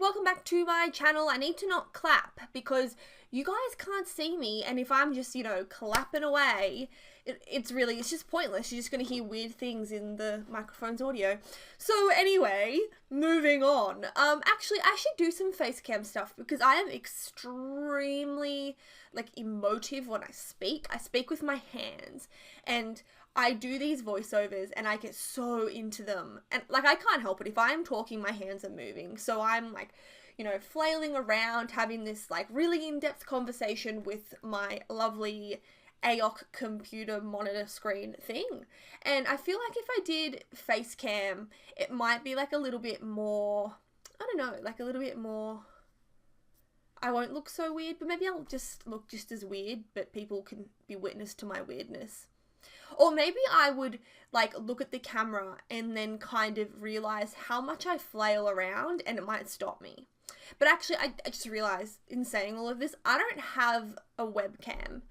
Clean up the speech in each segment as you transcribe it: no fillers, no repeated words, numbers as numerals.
welcome back to my channel. I need to not clap because you guys can't see me, and if I'm just, clapping away, it's just pointless. You're just going to hear weird things in the microphone's audio. So anyway, moving on. Actually, I should do some face cam stuff because I am extremely, emotive when I speak. I speak with my hands, and I do these voiceovers and I get so into them. And, I can't help it. If I'm talking, my hands are moving. So I'm, flailing around, having this, really in-depth conversation with my lovely AOC computer monitor screen thing. And I feel like if I did face cam, it might be, a little bit more, I don't know, a little bit more, I won't look so weird, but maybe I'll just look just as weird, but people can be witness to my weirdness. Or maybe I would, look at the camera and then kind of realize how much I flail around and it might stop me. But actually, I just realized in saying all of this, I don't have a webcam.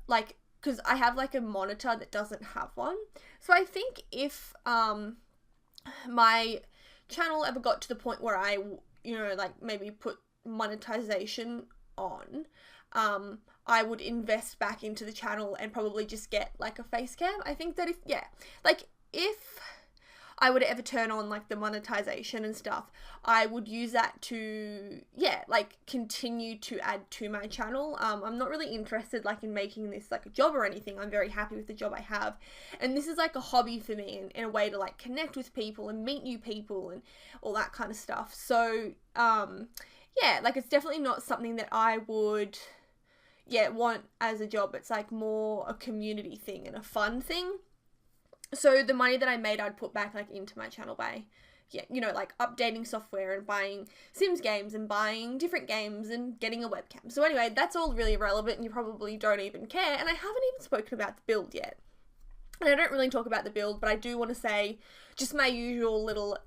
Because I have, a monitor that doesn't have one. So I think if, my channel ever got to the point where I, maybe put monetization on, I would invest back into the channel and probably just get, a face cam. I think that if I would ever turn on, the monetization and stuff, I would use that to, continue to add to my channel. I'm not really interested, in making this, a job or anything. I'm very happy with the job I have. And this is, a hobby for me and a way to, connect with people and meet new people and all that kind of stuff. So, it's definitely not something that I would want as a job. It's more a community thing and a fun thing. So the money that I made, I'd put back into my channel by, updating software and buying Sims games and buying different games and getting a webcam. So anyway, that's all really irrelevant and you probably don't even care. And I haven't even spoken about the build yet. And I don't really talk about the build, but I do want to say just my usual little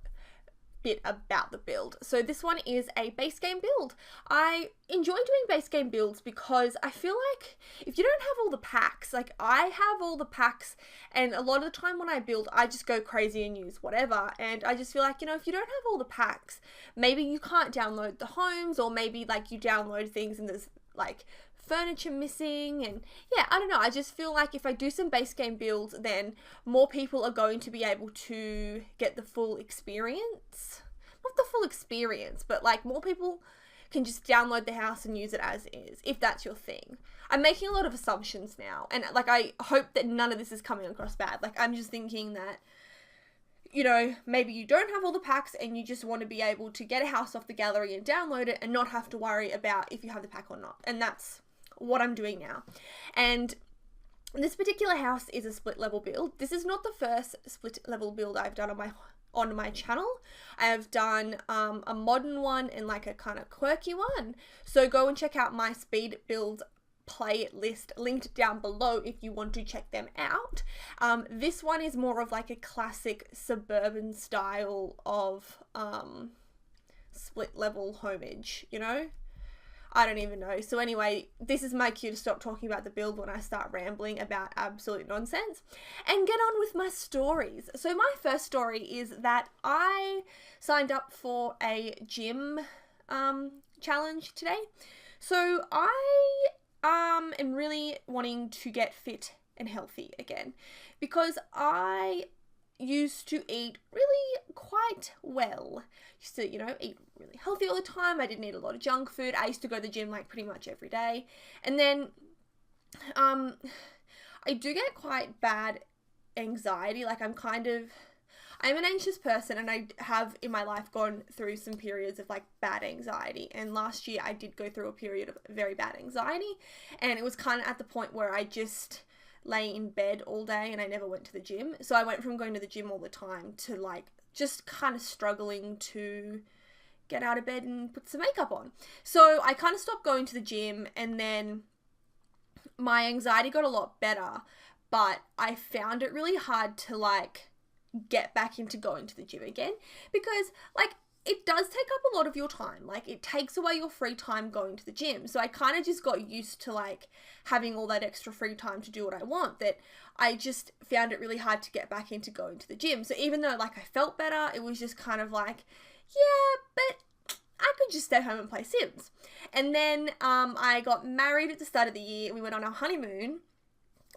bit about the build. So this one is a base game build. I enjoy doing base game builds because I feel like if you don't have all the packs, I have all the packs, and a lot of the time when I build, I just go crazy and use whatever, and I just feel like, if you don't have all the packs, maybe you can't download the homes, or maybe you download things and there's furniture missing, and I don't know, I just feel like if I do some base game builds, then more people are going to be able to get the full experience. Not the full experience, but more people can just download the house and use it as is, if that's your thing. I'm making a lot of assumptions now, and I hope that none of this is coming across bad. I'm just thinking that, maybe you don't have all the packs and you just want to be able to get a house off the gallery and download it and not have to worry about if you have the pack or not. And that's what I'm doing now. And this particular house is a split level build. This is not the first split level build I've done on my channel. I have done a modern one and a kind of quirky one. So go and check out my speed builds playlist linked down below if you want to check them out. This one is more of a classic suburban style of split level homage, I don't even know. So anyway, this is my cue to stop talking about the build when I start rambling about absolute nonsense and get on with my stories. So my first story is that I signed up for a gym challenge today. So I am really wanting to get fit and healthy again because I used to eat really quite well. Used to, eat really healthy all the time. I didn't eat a lot of junk food. I used to go to the gym pretty much every day. And then I do get quite bad anxiety. I'm an anxious person, and I have in my life gone through some periods of bad anxiety. And last year I did go through a period of very bad anxiety, and it was kind of at the point where I just lay in bed all day and I never went to the gym. So I went from going to the gym all the time to just kind of struggling to get out of bed and put some makeup on. So I kind of stopped going to the gym, and then my anxiety got a lot better, but I found it really hard to get back into going to the gym again because it does take up a lot of your time. It takes away your free time going to the gym. So I kind of just got used to having all that extra free time to do what I want, that I just found it really hard to get back into going to the gym. So even though I felt better, it was just kind of yeah, but I could just stay home and play Sims. And then I got married at the start of the year. We went on our honeymoon.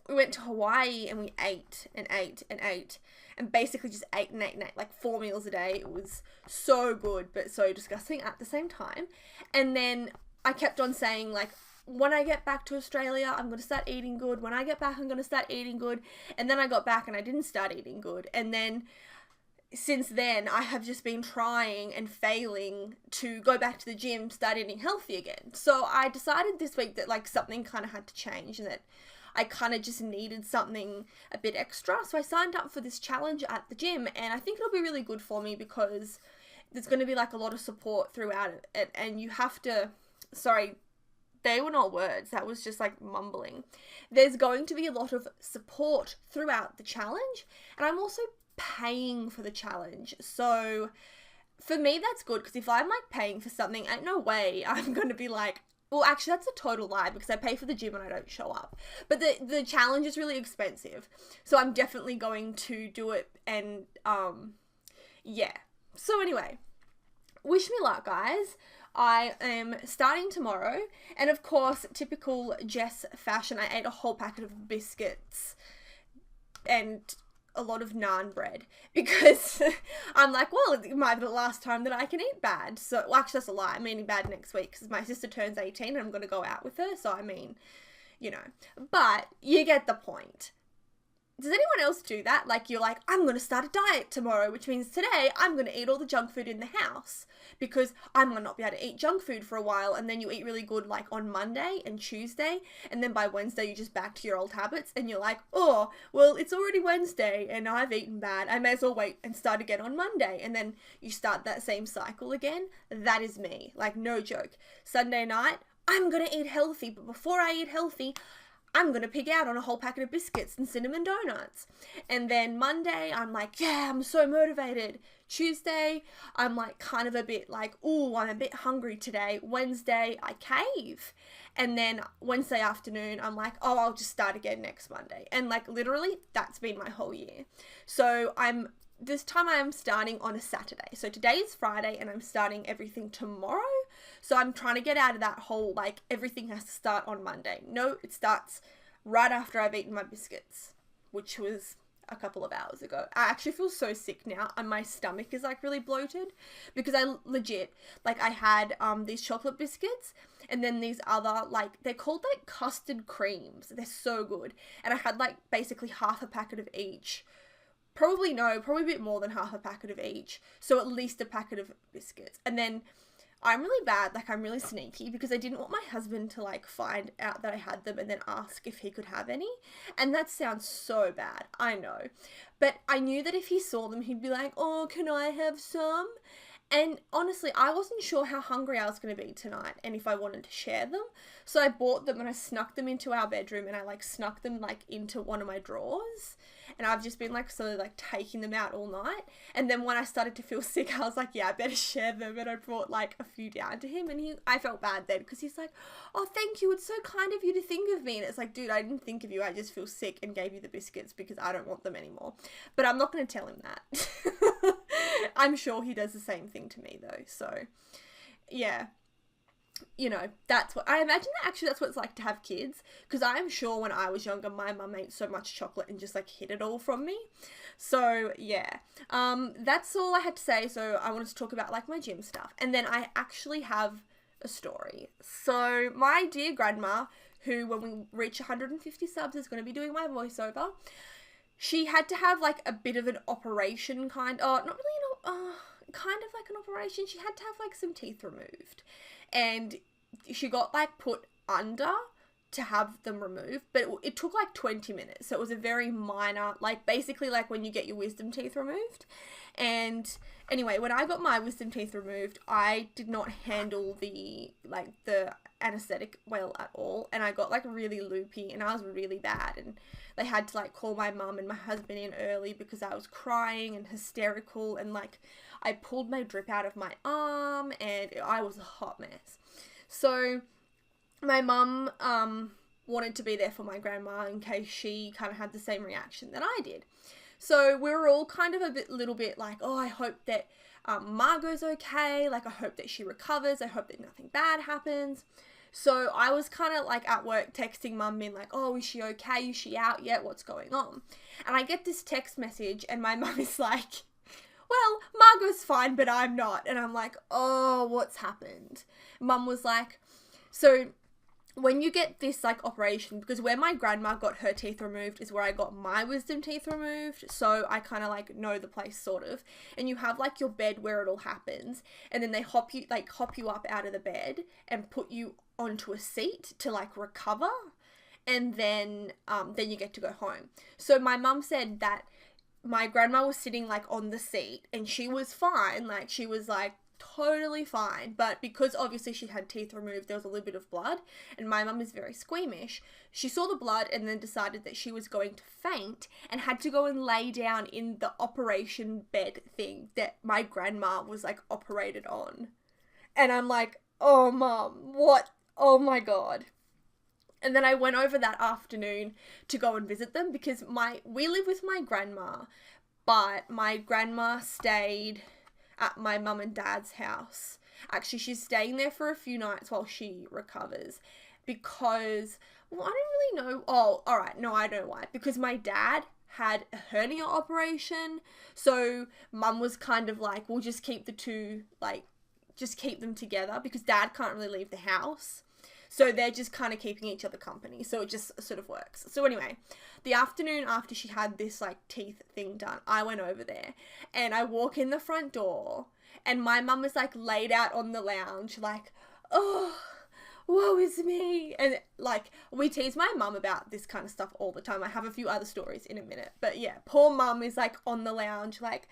We went to Hawaii and we ate and ate and ate and basically just ate and ate and ate, like 4 meals a day. It was so good, but so disgusting at the same time. And then I kept on saying, like, when I get back to Australia, I'm going to start eating good. When I get back, I'm going to start eating good. And then I got back and I didn't start eating good. And then since then, I have just been trying and failing to go back to the gym, start eating healthy again. So I decided this week that, like, something kind of had to change and that I kind of just needed something a bit extra. So I signed up for this challenge at the gym, and I think it'll be really good for me because there's going to be like a lot of support throughout it. And you have to, sorry, they were not words. That was just like mumbling. There's going to be a lot of support throughout the challenge, and I'm also paying for the challenge. So for me, that's good because if I'm like paying for something, ain't no way I'm going to be like, well, actually, that's a total lie because I pay for the gym and I don't show up. But the challenge is really expensive. So I'm definitely going to do it and, yeah. So anyway, wish me luck, guys. I am starting tomorrow. And of course, typical Jess fashion, I ate a whole packet of biscuits and a lot of naan bread because I'm like, well, it might be the last time that I can eat bad. So, well, actually, that's a lie. I'm eating bad next week because my sister turns 18 and I'm going to go out with her. So, I mean, you know, but you get the point. Does anyone else do that? Like, you're like, I'm going to start a diet tomorrow, which means today I'm going to eat all the junk food in the house because I might not be able to eat junk food for a while. And then you eat really good, like, on Monday and Tuesday. And then by Wednesday, you're just back to your old habits. And you're like, oh, well, it's already Wednesday and I've eaten bad. I may as well wait and start again on Monday. And then you start that same cycle again. That is me. Like, no joke. Sunday night, I'm going to eat healthy. But before I eat healthy, I'm going to pig out on a whole packet of biscuits and cinnamon donuts. And then Monday, I'm like, yeah, I'm so motivated. Tuesday, I'm like kind of a bit like, ooh, I'm a bit hungry today. Wednesday, I cave. And then Wednesday afternoon, I'm like, oh, I'll just start again next Monday. And like literally, that's been my whole year. So this time I am starting on a Saturday. So today is Friday and I'm starting everything tomorrow. So I'm trying to get out of that whole, like, everything has to start on Monday. No, it starts right after I've eaten my biscuits, which was a couple of hours ago. I actually feel so sick now and my stomach is, like, really bloated because I legit, like, I had these chocolate biscuits and then these other, like, they're called, like, custard creams. They're so good. And I had, like, basically half a packet of each. Probably a bit more than half a packet of each. So at least a packet of biscuits. And then I'm really bad, like I'm really sneaky because I didn't want my husband to like find out that I had them and then ask if he could have any. And that sounds so bad, I know. But I knew that if he saw them, he'd be like, oh, can I have some? And honestly, I wasn't sure how hungry I was going to be tonight and if I wanted to share them. So I bought them and I snuck them into our bedroom and I like snuck them like into one of my drawers. And I've just been like slowly like taking them out all night. And then when I started to feel sick, I was like, yeah, I better share them. And I brought like a few down to him and I felt bad then because he's like, oh, thank you. It's so kind of you to think of me. And it's like, dude, I didn't think of you. I just feel sick and gave you the biscuits because I don't want them anymore. But I'm not going to tell him that. I'm sure he does the same thing to me though. So yeah. You know, that's what I imagine that actually that's what it's like to have kids, because I am sure when I was younger my mum ate so much chocolate and just like hid it all from me. So yeah, that's all I had to say. So I wanted to talk about like my gym stuff, and then I actually have a story. So my dear grandma, who when we reach 150 subs is going to be doing my voiceover, she had to have like a bit of an operation kind of like an operation. She had to have like some teeth removed. And she got like put under to have them removed, but it took like 20 minutes. So it was a very minor, like basically like when you get your wisdom teeth removed. And anyway, when I got my wisdom teeth removed, I did not handle the anesthetic well at all. And I got like really loopy and I was really bad. And they had to like call my mum and my husband in early because I was crying and hysterical, and like I pulled my drip out of my arm and I was a hot mess. So my mum wanted to be there for my grandma in case she kind of had the same reaction that I did. So we were all kind of little bit like, oh, I hope that Margot's okay. Like, I hope that she recovers. I hope that nothing bad happens. So I was kind of like at work texting mum being like, oh, is she okay? Is she out yet? What's going on? And I get this text message and my mum is like, well, Margot's fine, but I'm not. And I'm like, oh, what's happened? Mum was like, so when you get this like operation, because where my grandma got her teeth removed is where I got my wisdom teeth removed, so I kind of like know the place sort of, and you have like your bed where it all happens, and then they hop you up out of the bed and put you onto a seat to like recover, and then you get to go home. So my mum said that my grandma was sitting like on the seat and she was fine, like she was like totally fine, but because obviously she had teeth removed, there was a little bit of blood, and my mum is very squeamish. She saw the blood and then decided that she was going to faint and had to go and lay down in the operation bed thing that my grandma was like operated on. And I'm like, oh mum, what? Oh my God. And then I went over that afternoon to go and visit them because we live with my grandma, but my grandma stayed at my mum and dad's house. Actually, she's staying there for a few nights while she recovers because, well, I don't really know. Oh, all right. No, I know why. Because my dad had a hernia operation. So mum was kind of like, we'll just keep the two, like, just keep them together because dad can't really leave the house. So they're just kind of keeping each other company. So it just sort of works. So anyway, the afternoon after she had this like teeth thing done, I went over there and I walk in the front door and my mum was like laid out on the lounge like, oh, woe is me. And like, we tease my mum about this kind of stuff all the time. I have a few other stories in a minute. But yeah, poor mum is like on the lounge like,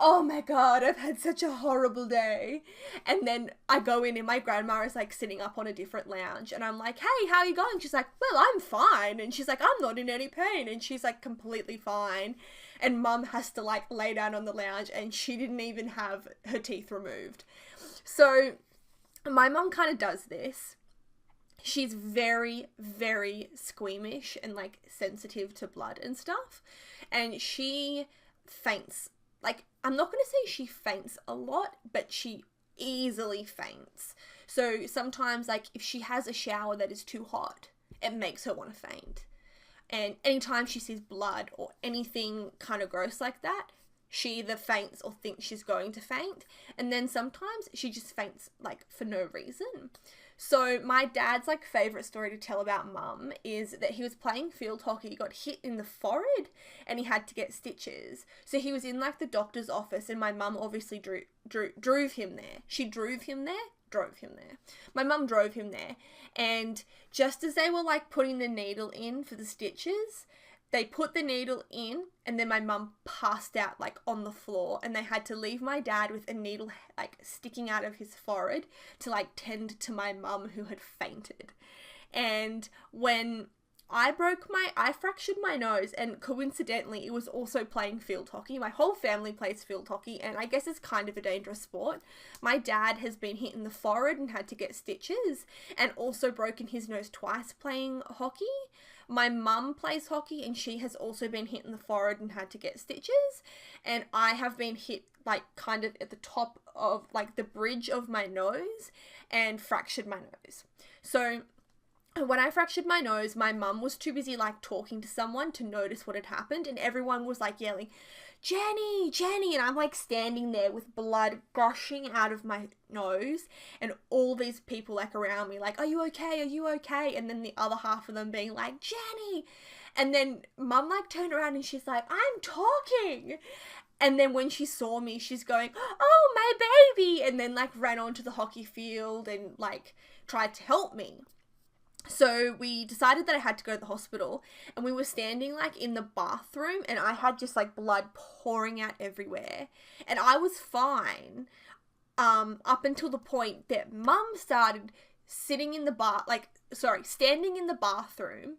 oh my God, I've had such a horrible day. And then I go in and my grandma is like sitting up on a different lounge and I'm like, hey, how are you going? She's like, well, I'm fine. And she's like, I'm not in any pain. And she's like completely fine. And mum has to like lay down on the lounge and she didn't even have her teeth removed. So my mum kind of does this. She's very, very squeamish and like sensitive to blood and stuff. And she faints. Like, I'm not going to say she faints a lot, but she easily faints. So sometimes, like, if she has a shower that is too hot, it makes her want to faint. And anytime she sees blood or anything kind of gross like that, she either faints or thinks she's going to faint. And then sometimes she just faints, like, for no reason. So my dad's like favourite story to tell about mum is that he was playing field hockey, he got hit in the forehead and he had to get stitches. So he was in like the doctor's office and my mum obviously drove him there. She drove him there. My mum drove him there, and just as they were like putting the needle in for the stitches, they put the needle in and then my mum passed out like on the floor and they had to leave my dad with a needle like sticking out of his forehead to like tend to my mum who had fainted. And when I fractured my nose, and coincidentally it was also playing field hockey. My whole family plays field hockey and I guess it's kind of a dangerous sport. My dad has been hit in the forehead and had to get stitches and also broken his nose twice playing hockey. My mum plays hockey and she has also been hit in the forehead and had to get stitches. And I have been hit like kind of at the top of like the bridge of my nose and fractured my nose. So when I fractured my nose, my mum was too busy like talking to someone to notice what had happened, and everyone was like yelling, Jenny, Jenny, and I'm like standing there with blood gushing out of my nose and all these people like around me like, are you okay? Are you okay? And then the other half of them being like, Jenny. And then mum like turned around and she's like, I'm talking. And then when she saw me, she's going, oh, my baby. And then like ran onto the hockey field and like tried to help me. So we decided that I had to go to the hospital, and we were standing like in the bathroom and I had just like blood pouring out everywhere, and I was fine up until the point that mum started standing in the bathroom.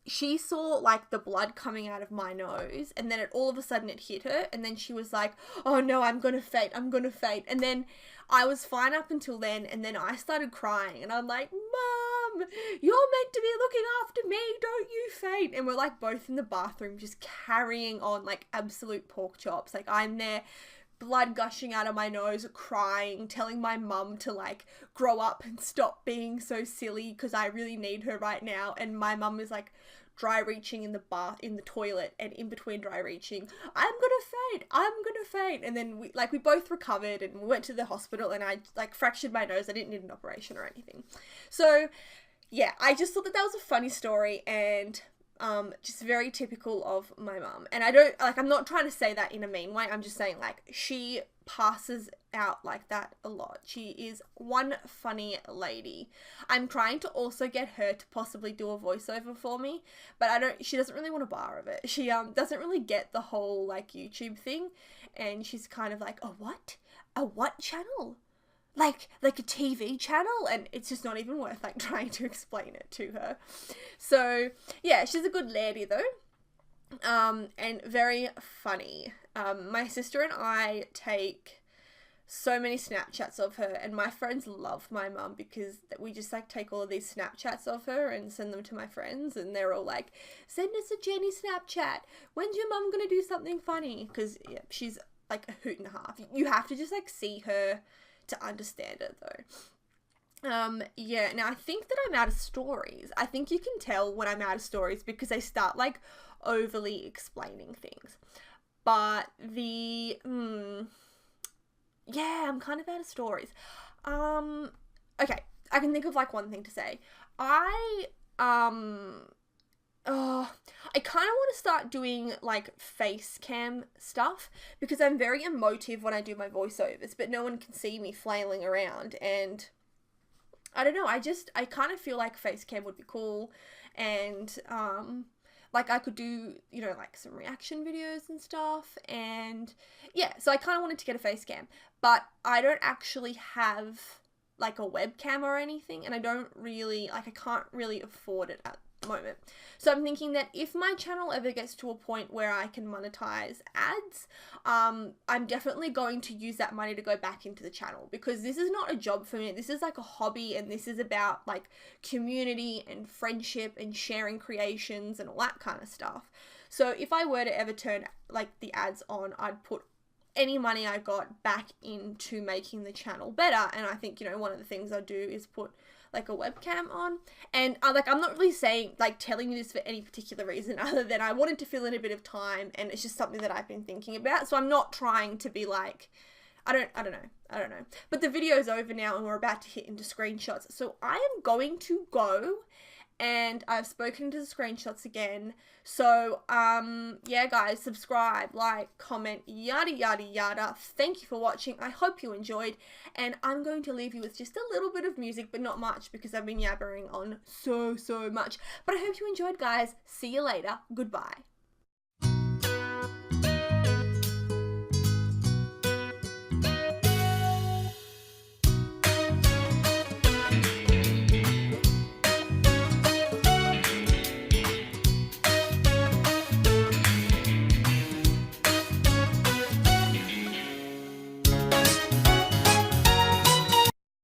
She saw like the blood coming out of my nose, and then all of a sudden it hit her, and then she was like, oh no, I'm gonna faint. And then I was fine up until then, and then I started crying and I'm like, Mum, you're meant to be looking after me, don't you faint. And we're like both in the bathroom just carrying on like absolute pork chops. Like I'm there blood gushing out of my nose, crying, telling my mum to like grow up and stop being so silly because I really need her right now. And my mum is like dry reaching in the toilet, and in between dry reaching, I'm gonna faint. And then we both recovered and we went to the hospital, and I like fractured my nose. I didn't need an operation or anything. So yeah, I just thought that was a funny story, and just very typical of my mum. And I'm not trying to say that in a mean way. I'm just saying, like, she passes out like that a lot. She is one funny lady. I'm trying to also get her to possibly do a voiceover for me, but she doesn't really want a bar of it. She doesn't really get the whole like YouTube thing, and she's kind of like, a what channel? Like a TV channel? And it's just not even worth like trying to explain it to her. So yeah, she's a good lady though, and very funny. My sister and I take so many Snapchats of her, and my friends love my mum because we just like take all of these Snapchats of her and send them to my friends, and they're all like, send us a Jenny Snapchat. When's your mum gonna do something funny? Because yeah, she's like a hoot and a half. You have to just like see her to understand it though. Yeah, now I think that I'm out of stories. I think you can tell when I'm out of stories because I start like overly explaining things. But yeah, I'm kind of out of stories. Okay, I can think of like one thing to say. I kind of want to start doing like face cam stuff because I'm very emotive when I do my voiceovers, but no one can see me flailing around, and I don't know, I kind of feel like face cam would be cool, and like I could do, you know, like some reaction videos and stuff, and yeah, so I kind of wanted to get a face cam, but I don't actually have like a webcam or anything, and I can't really afford it at the moment. So I'm thinking that if my channel ever gets to a point where I can monetize ads, I'm definitely going to use that money to go back into the channel, because this is not a job for me. This is like a hobby, and this is about like community and friendship and sharing creations and all that kind of stuff. So if I were to ever turn like the ads on, I'd put any money I got back into making the channel better. And I think, you know, one of the things I'll do is put like a webcam on, and I'm not really telling you this for any particular reason other than I wanted to fill in a bit of time, and it's just something that I've been thinking about. So I'm not trying to be like, I don't know. But the video's over now and we're about to hit into screenshots. So I am going to go, and I've spoken to the screenshots again. So, yeah, guys, subscribe, like, comment, yada, yada, yada. Thank you for watching. I hope you enjoyed, and I'm going to leave you with just a little bit of music, but not much, because I've been yabbering on so much. But I hope you enjoyed, guys. See you later. Goodbye.